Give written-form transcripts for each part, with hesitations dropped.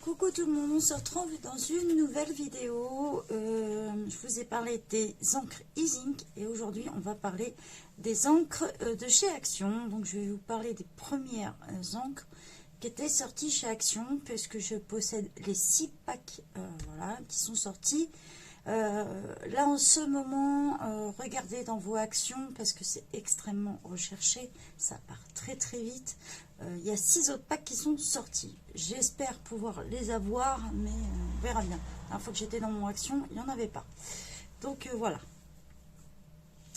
Coucou tout le monde, on se retrouve dans une nouvelle vidéo. Je vous ai parlé des encres e-ink et aujourd'hui on va parler des encres de chez Action. Donc je vais vous parler des premières encres qui étaient sorties chez Action puisque je possède les 6 packs voilà, qui sont sortis. Là en ce moment, regardez dans vos actions parce que c'est extrêmement recherché, ça part très très vite. Il y a 6 autres packs qui sont sortis. J'espère pouvoir les avoir, mais on verra bien. La dernière fois que j'étais dans mon action, il n'y en avait pas. Donc voilà.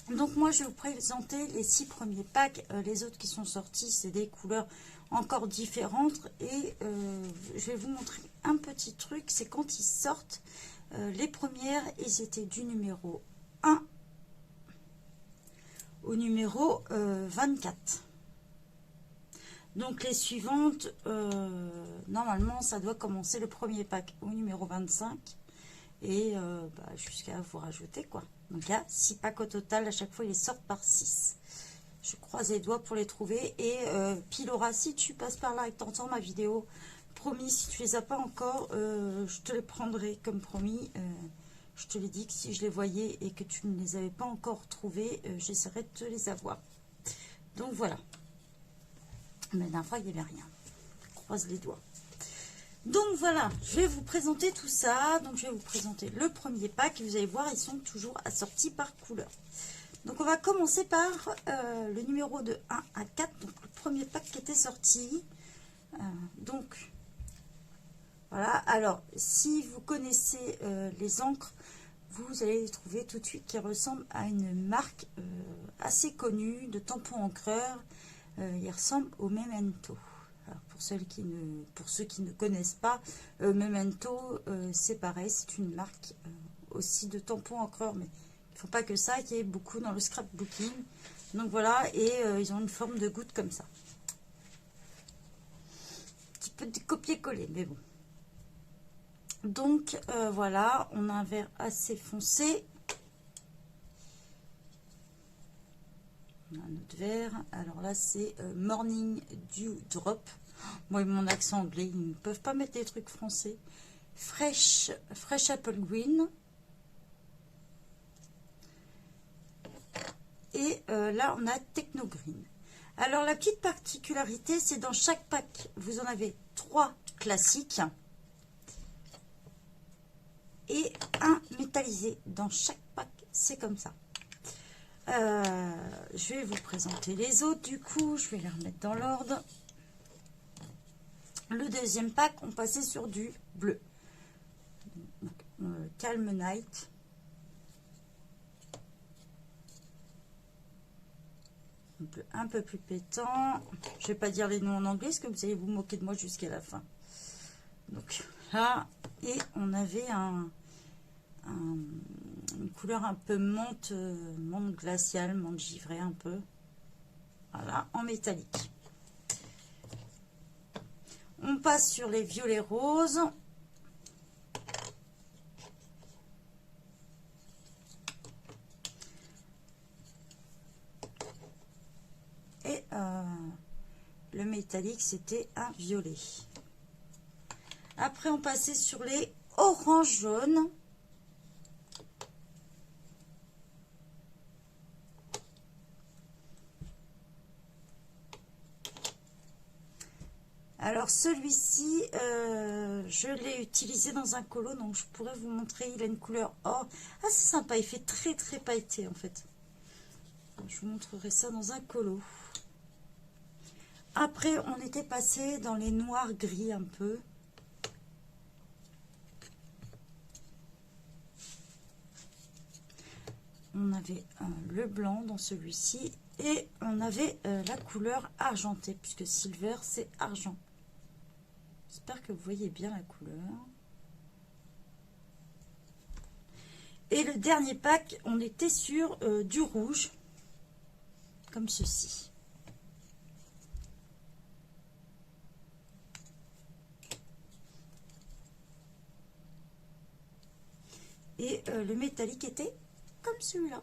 Donc moi je vais vous présenter les 6 premiers packs. Les autres qui sont sortis, c'est des couleurs encore différentes. Et je vais vous montrer un petit truc, c'est quand ils sortent. Les premières, ils étaient du numéro 1 au numéro 24. Donc les suivantes, normalement, ça doit commencer le premier pack au numéro 25 et jusqu'à vous rajouter quoi. Donc il y a 6 packs au total, à chaque fois ils sortent par 6. Je croise les doigts pour les trouver. Et Pilora, si tu passes par là et que tu entends ma vidéo, promis, si tu les as pas encore, je te les prendrai comme promis. Je te l'ai dit que si je les voyais et que tu ne les avais pas encore trouvés, j'essaierai de te les avoir. Donc voilà. Mais la dernière fois, il n'y avait rien. Je croise les doigts. Donc voilà, je vais vous présenter tout ça. Donc je vais vous présenter le premier pack. Vous allez voir, ils sont toujours assortis par couleur. Donc on va commencer par le numéro de 1 à 4. Donc le premier pack qui était sorti. Donc voilà, alors si vous connaissez les encres, vous allez les trouver tout de suite qui ressemblent à une marque assez connue de tampons encreurs. Ils ressemblent au Memento. Alors pour ceux qui ne connaissent pas, Memento, c'est pareil, c'est une marque aussi de tampons encreurs, mais il ne faut pas que ça, qu'il y ait beaucoup dans le scrapbooking. Donc voilà, et ils ont une forme de goutte comme ça. Un petit peu de copier-coller, mais bon. Donc voilà, on a un vert assez foncé. On a un autre vert. Alors là, c'est Morning Dew Drop. Moi, mon accent anglais, ils ne peuvent pas mettre des trucs français. Fresh Apple Green. Et là, on a Techno Green. Alors, la petite particularité, c'est dans chaque pack, vous en avez 3 classiques. Et un métallisé. Dans chaque pack, c'est comme ça. Je vais vous présenter les autres. Du coup, je vais les remettre dans l'ordre. Le deuxième pack, on passait sur du bleu. Donc, Calm Night. Un peu plus pétant. Je ne vais pas dire les noms en anglais parce que vous allez vous moquer de moi jusqu'à la fin. Donc là, et on avait une couleur un peu menthe glaciale, menthe givrée un peu. Voilà, en métallique. On passe sur les violets roses. Et le métallique, c'était un violet. Après, on passait sur les orange jaunes. Alors celui-ci, je l'ai utilisé dans un colo, donc je pourrais vous montrer. Il a une couleur or. Ah, c'est sympa, il fait très très pailleté en fait. Je vous montrerai ça dans un colo. Après, on était passé dans les noirs gris un peu. On avait le blanc dans celui-ci et on avait la couleur argentée puisque silver c'est argent. J'espère que vous voyez bien la couleur. Et le dernier pack, on était sur du rouge comme ceci. Et le métallique était comme celui-là.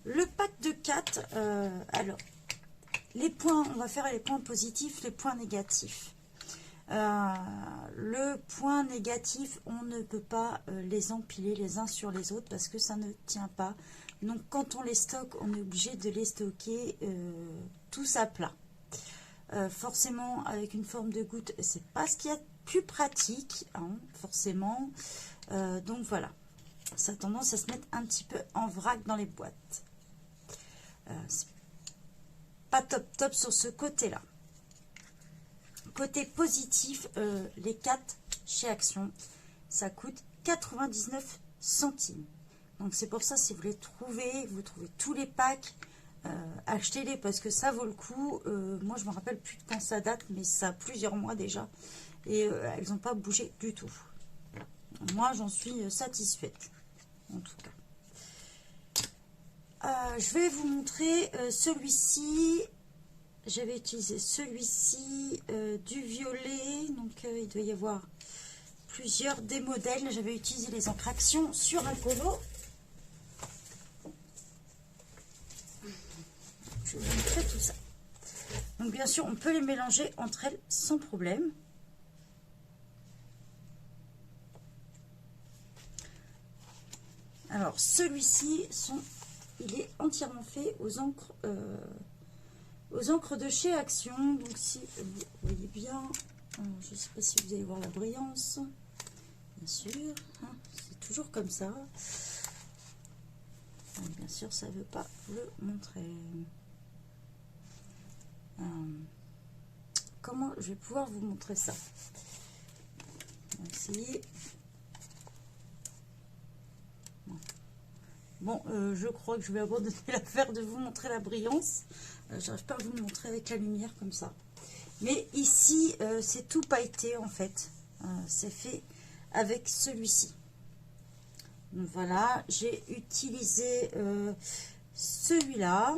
Le pack de 4, alors, les points, on va faire les points positifs, les points négatifs. Le point négatif, on ne peut pas les empiler les uns sur les autres parce que ça ne tient pas. Donc quand on les stocke, on est obligé de les stocker tous à plat. Forcément, avec une forme de goutte, c'est pas ce qu'il y a de plus pratique, hein, forcément. Donc voilà, ça a tendance à se mettre un petit peu en vrac dans les boîtes. C'est pas top sur ce côté-là. Côté positif, les 4 chez Action, ça coûte 99 centimes. Donc c'est pour ça, si vous les trouvez, vous trouvez tous les packs, achetez-les parce que ça vaut le coup. Moi, je me rappelle plus de quand ça date, mais ça a plusieurs mois déjà. Et elles n'ont pas bougé du tout. Moi, j'en suis satisfaite, en tout cas. Je vais vous montrer celui-ci. J'avais utilisé celui-ci du violet, donc il doit y avoir plusieurs des modèles. J'avais utilisé les encres Action sur un colo. Je vais vous montrer tout ça. Donc bien sûr, on peut les mélanger entre elles sans problème. Alors celui-ci, il est entièrement fait aux encres de chez Action. Donc si vous voyez bien, je ne sais pas si vous allez voir la brillance, bien sûr, hein, c'est toujours comme ça. Bien sûr, ça ne veut pas le montrer. Comment je vais pouvoir vous montrer ça? On va essayer. Bon, je crois que je vais abandonner l'affaire de vous montrer la brillance. J'arrive pas à vous le montrer avec la lumière comme ça. Mais ici, c'est tout pailleté en fait. C'est fait avec celui-ci. Donc voilà, j'ai utilisé celui-là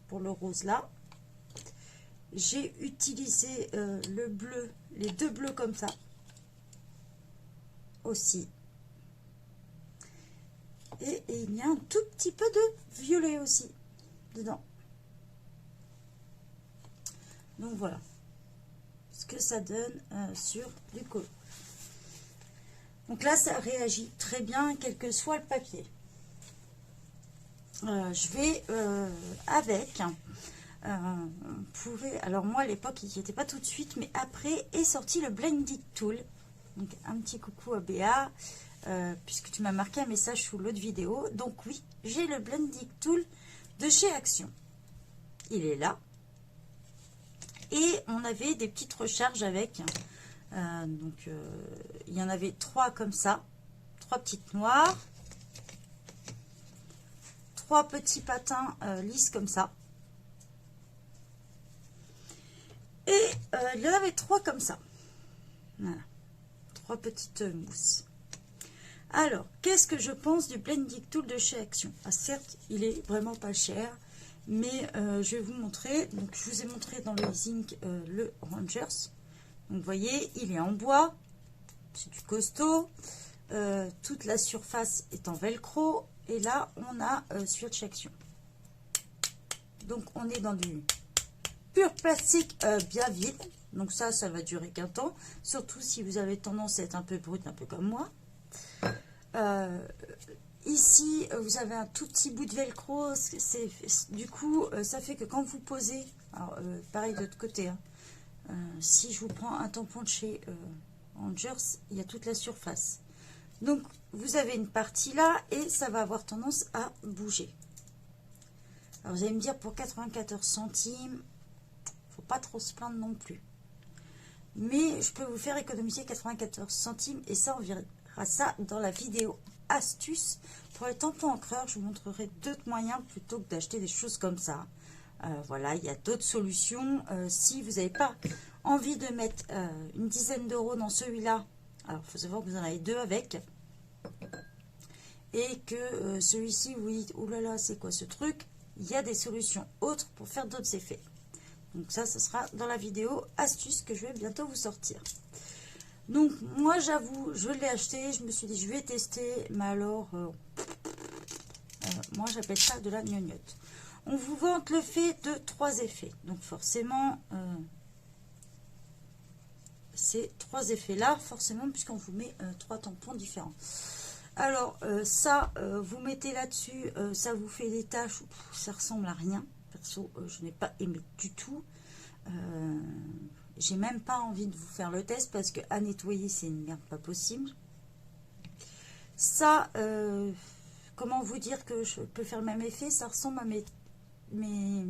pour le rose là. J'ai utilisé le bleu, les deux bleus comme ça aussi. Et il y a un tout petit peu de violet aussi dedans. Donc voilà ce que ça donne sur du colo. Donc là, ça réagit très bien, quel que soit le papier. Je vais avec. On pouvait, alors moi à l'époque, il n'y était pas tout de suite, mais après est sorti le Blending Tool. Donc un petit coucou à Béa. Puisque tu m'as marqué un message sous l'autre vidéo. Donc oui, j'ai le Blending Tool de chez Action. Il est là. Et on avait des petites recharges avec. Il y en avait 3 comme ça. 3 petites noires. 3 petits patins lisses comme ça. Et il y en avait 3 comme ça. Voilà. 3 petites mousses. Alors, qu'est-ce que je pense du Blending Tool de chez Action? Certes, il est vraiment pas cher, mais je vais vous montrer. Donc, je vous ai montré dans le Zinc le Rangers. Donc, vous voyez, il est en bois, c'est du costaud. Toute la surface est en velcro. Et là, on a Swatch Action. Donc, on est dans du pur plastique bien vide. Donc, ça va durer qu'un temps. Surtout si vous avez tendance à être un peu brut, un peu comme moi. Ici vous avez un tout petit bout de velcro, du coup ça fait que quand vous posez, alors pareil de l'autre côté, hein, si je vous prends un tampon de chez Rangers, il y a toute la surface, donc vous avez une partie là et ça va avoir tendance à bouger. Alors vous allez me dire, pour 94 centimes, faut pas trop se plaindre non plus, mais je peux vous faire économiser 94 centimes et ça on verra ça dans la vidéo astuce pour les tampons encreurs. Je vous montrerai d'autres moyens plutôt que d'acheter des choses comme ça. Voilà, il y a d'autres solutions. Si vous n'avez pas envie de mettre une dizaine d'euros dans celui-là, alors il faut savoir que vous en avez 2 avec, et que celui-ci, oui, oulala, c'est quoi ce truc? Il y a des solutions autres pour faire d'autres effets. Donc ça sera dans la vidéo astuce que je vais bientôt vous sortir. Donc moi j'avoue, je l'ai acheté, je me suis dit je vais tester, mais alors moi j'appelle ça de la gnognotte. On vous vante le fait de 3 effets. Donc forcément, ces 3 effets-là, forcément, puisqu'on vous met 3 tampons différents. Alors, ça, vous mettez là-dessus, ça vous fait des taches, ça ressemble à rien. Perso, je n'ai pas aimé du tout. J'ai même pas envie de vous faire le test parce que à nettoyer, c'est une merde pas possible. Ça, comment vous dire que je peux faire le même effet? Ça ressemble à mes vous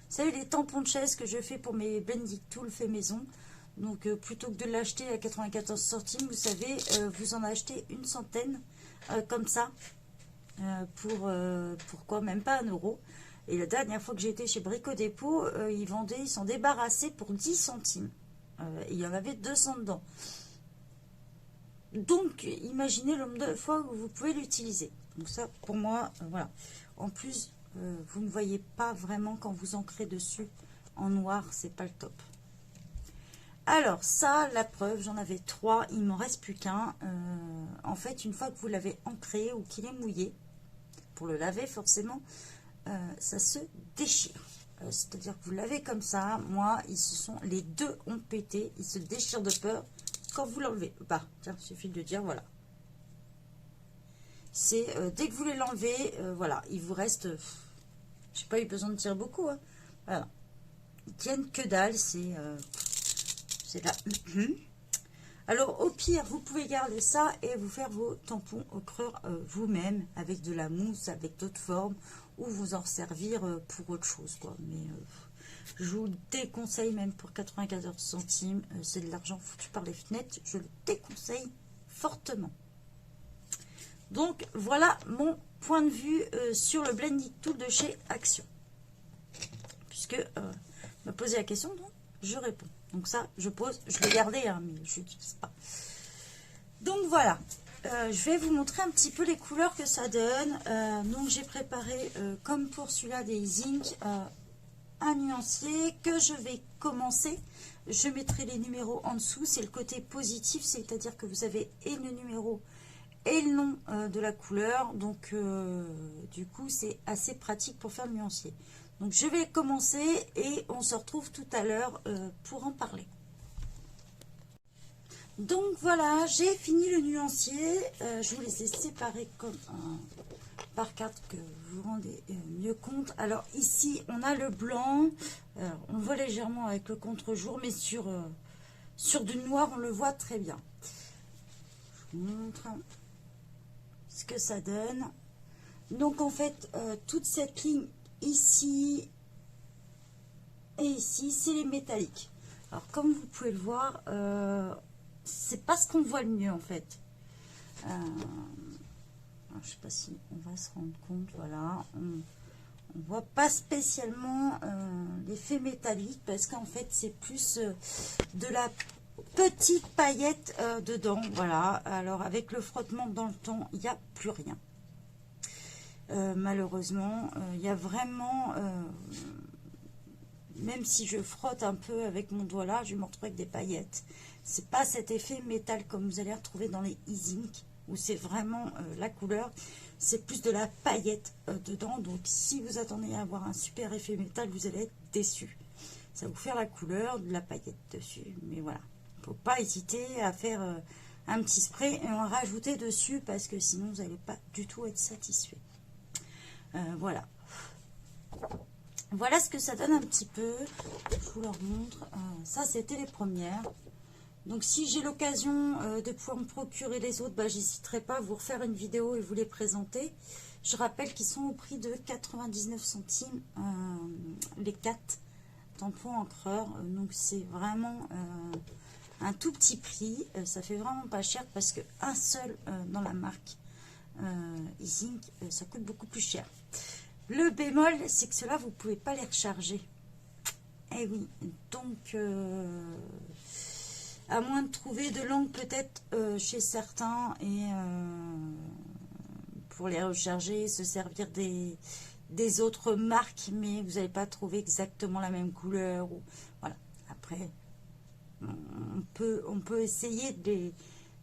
savez, les tampons de chaise que je fais pour mes Blending Tool fait maison. Donc, plutôt que de l'acheter à 94 centimes, vous savez, vous en achetez une centaine, comme ça, pourquoi même pas 1 euro. Et la dernière fois que j'ai été chez Brico Dépôt, ils s'en débarrassaient pour 10 centimes. Il y en avait 200 dedans. Donc, imaginez le nombre de fois où vous pouvez l'utiliser. Donc ça, pour moi, voilà. En plus, vous ne voyez pas vraiment quand vous ancrez dessus en noir, c'est pas le top. Alors, ça, la preuve, j'en avais 3, il m'en reste plus qu'un. En fait, une fois que vous l'avez ancré ou qu'il est mouillé, pour le laver forcément, ça se déchire. C'est-à-dire que vous l'avez comme ça. Moi, les deux ont pété, ils se déchirent de peur quand vous l'enlevez. Bah, tiens, il suffit de dire, voilà. C'est dès que vous voulez l'enlever, voilà, il vous reste, j'ai pas eu besoin de tirer beaucoup, hein. Voilà. Ils tiennent que dalle, c'est là. Alors, au pire, vous pouvez garder ça et vous faire vos tampons au creux vous-même, avec de la mousse, avec d'autres formes, ou vous en servir pour autre chose, quoi. Mais je vous le déconseille, même pour 94 centimes, c'est de l'argent foutu par les fenêtres, je le déconseille fortement. Donc, voilà mon point de vue sur le Blending Tool de chez Action. Puisque m'a posé la question, donc je réponds. Donc ça, je pose, je l'ai gardé, hein, mais je n'utilise pas. Donc voilà, je vais vous montrer un petit peu les couleurs que ça donne. Donc j'ai préparé, comme pour celui-là des Zinc, un nuancier que je vais commencer. Je mettrai les numéros en dessous, c'est le côté positif, c'est-à-dire que vous avez et le numéro et le nom de la couleur. Donc du coup, c'est assez pratique pour faire le nuancier. Donc je vais commencer et on se retrouve tout à l'heure pour en parler. Donc voilà, j'ai fini le nuancier. Je vous les ai séparés comme par carte que vous vous rendez mieux compte. Alors ici, on a le blanc. Alors, on le voit légèrement avec le contre-jour, mais sur du noir, on le voit très bien. Je vous montre ce que ça donne. Donc en fait, toute cette ligne ici et ici, c'est les métalliques. Alors comme vous pouvez le voir, c'est pas ce qu'on voit le mieux en fait. Je sais pas si on va se rendre compte. Voilà, on voit pas spécialement l'effet métallique parce qu'en fait c'est plus de la petite paillette dedans. Voilà, alors avec le frottement dans le temps, il n'y a plus rien. Malheureusement, il y a vraiment, même si je frotte un peu avec mon doigt là, je vais me retrouver avec des paillettes. C'est pas cet effet métal comme vous allez retrouver dans les E-Zinc, où c'est vraiment la couleur, c'est plus de la paillette dedans. Donc si vous attendez à avoir un super effet métal, vous allez être déçu. Ça va vous faire la couleur de la paillette dessus, mais voilà. Il ne faut pas hésiter à faire un petit spray et en rajouter dessus, parce que sinon vous n'allez pas du tout être satisfait. Voilà. Voilà ce que ça donne un petit peu. Je vous leur montre. Ça, c'était les premières. Donc, si j'ai l'occasion de pouvoir me procurer les autres, bah, j'hésiterai pas à vous refaire une vidéo et vous les présenter. Je rappelle qu'ils sont au prix de 99 centimes les 4 tampons encreurs. Donc, c'est vraiment un tout petit prix. Ça fait vraiment pas cher parce que un seul dans la marque E-Zinc, ça coûte beaucoup plus cher. Le bémol, c'est que cela vous ne pouvez pas les recharger. Eh oui, donc à moins de trouver de l'angle peut-être chez certains et pour les recharger, se servir des autres marques, mais vous n'allez pas trouver exactement la même couleur. Ou, voilà. Après, on peut essayer de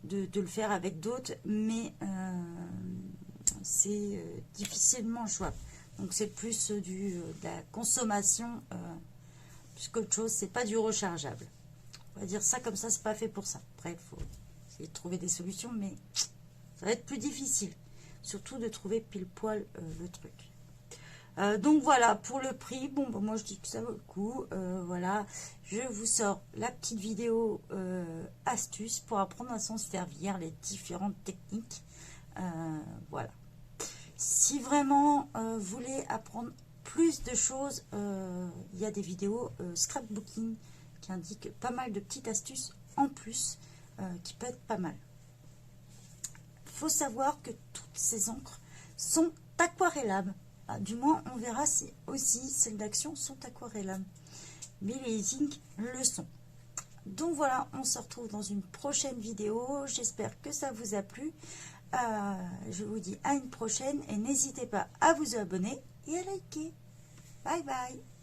le faire avec d'autres, mais c'est difficilement jouable. Donc c'est plus de la consommation plus qu'autre chose. C'est pas du rechargeable. On va dire ça comme ça, c'est pas fait pour ça. Après, il faut essayer de trouver des solutions, mais ça va être plus difficile. Surtout de trouver pile poil le truc. Donc voilà, pour le prix, bon, bah, moi je dis que ça vaut le coup. Voilà, je vous sors la petite vidéo astuce pour apprendre à s'en servir, les différentes techniques. Voilà. Si vraiment vous voulez apprendre plus de choses, il y a des vidéos scrapbooking qui indiquent pas mal de petites astuces en plus qui peut être pas mal. Il faut savoir que toutes ces encres sont aquarellables. Ah, du moins, on verra si aussi celles d'Action sont aquarellables. Mais les inks le sont. Donc voilà, on se retrouve dans une prochaine vidéo. J'espère que ça vous a plu. Je vous dis à une prochaine et n'hésitez pas à vous abonner et à liker. Bye bye.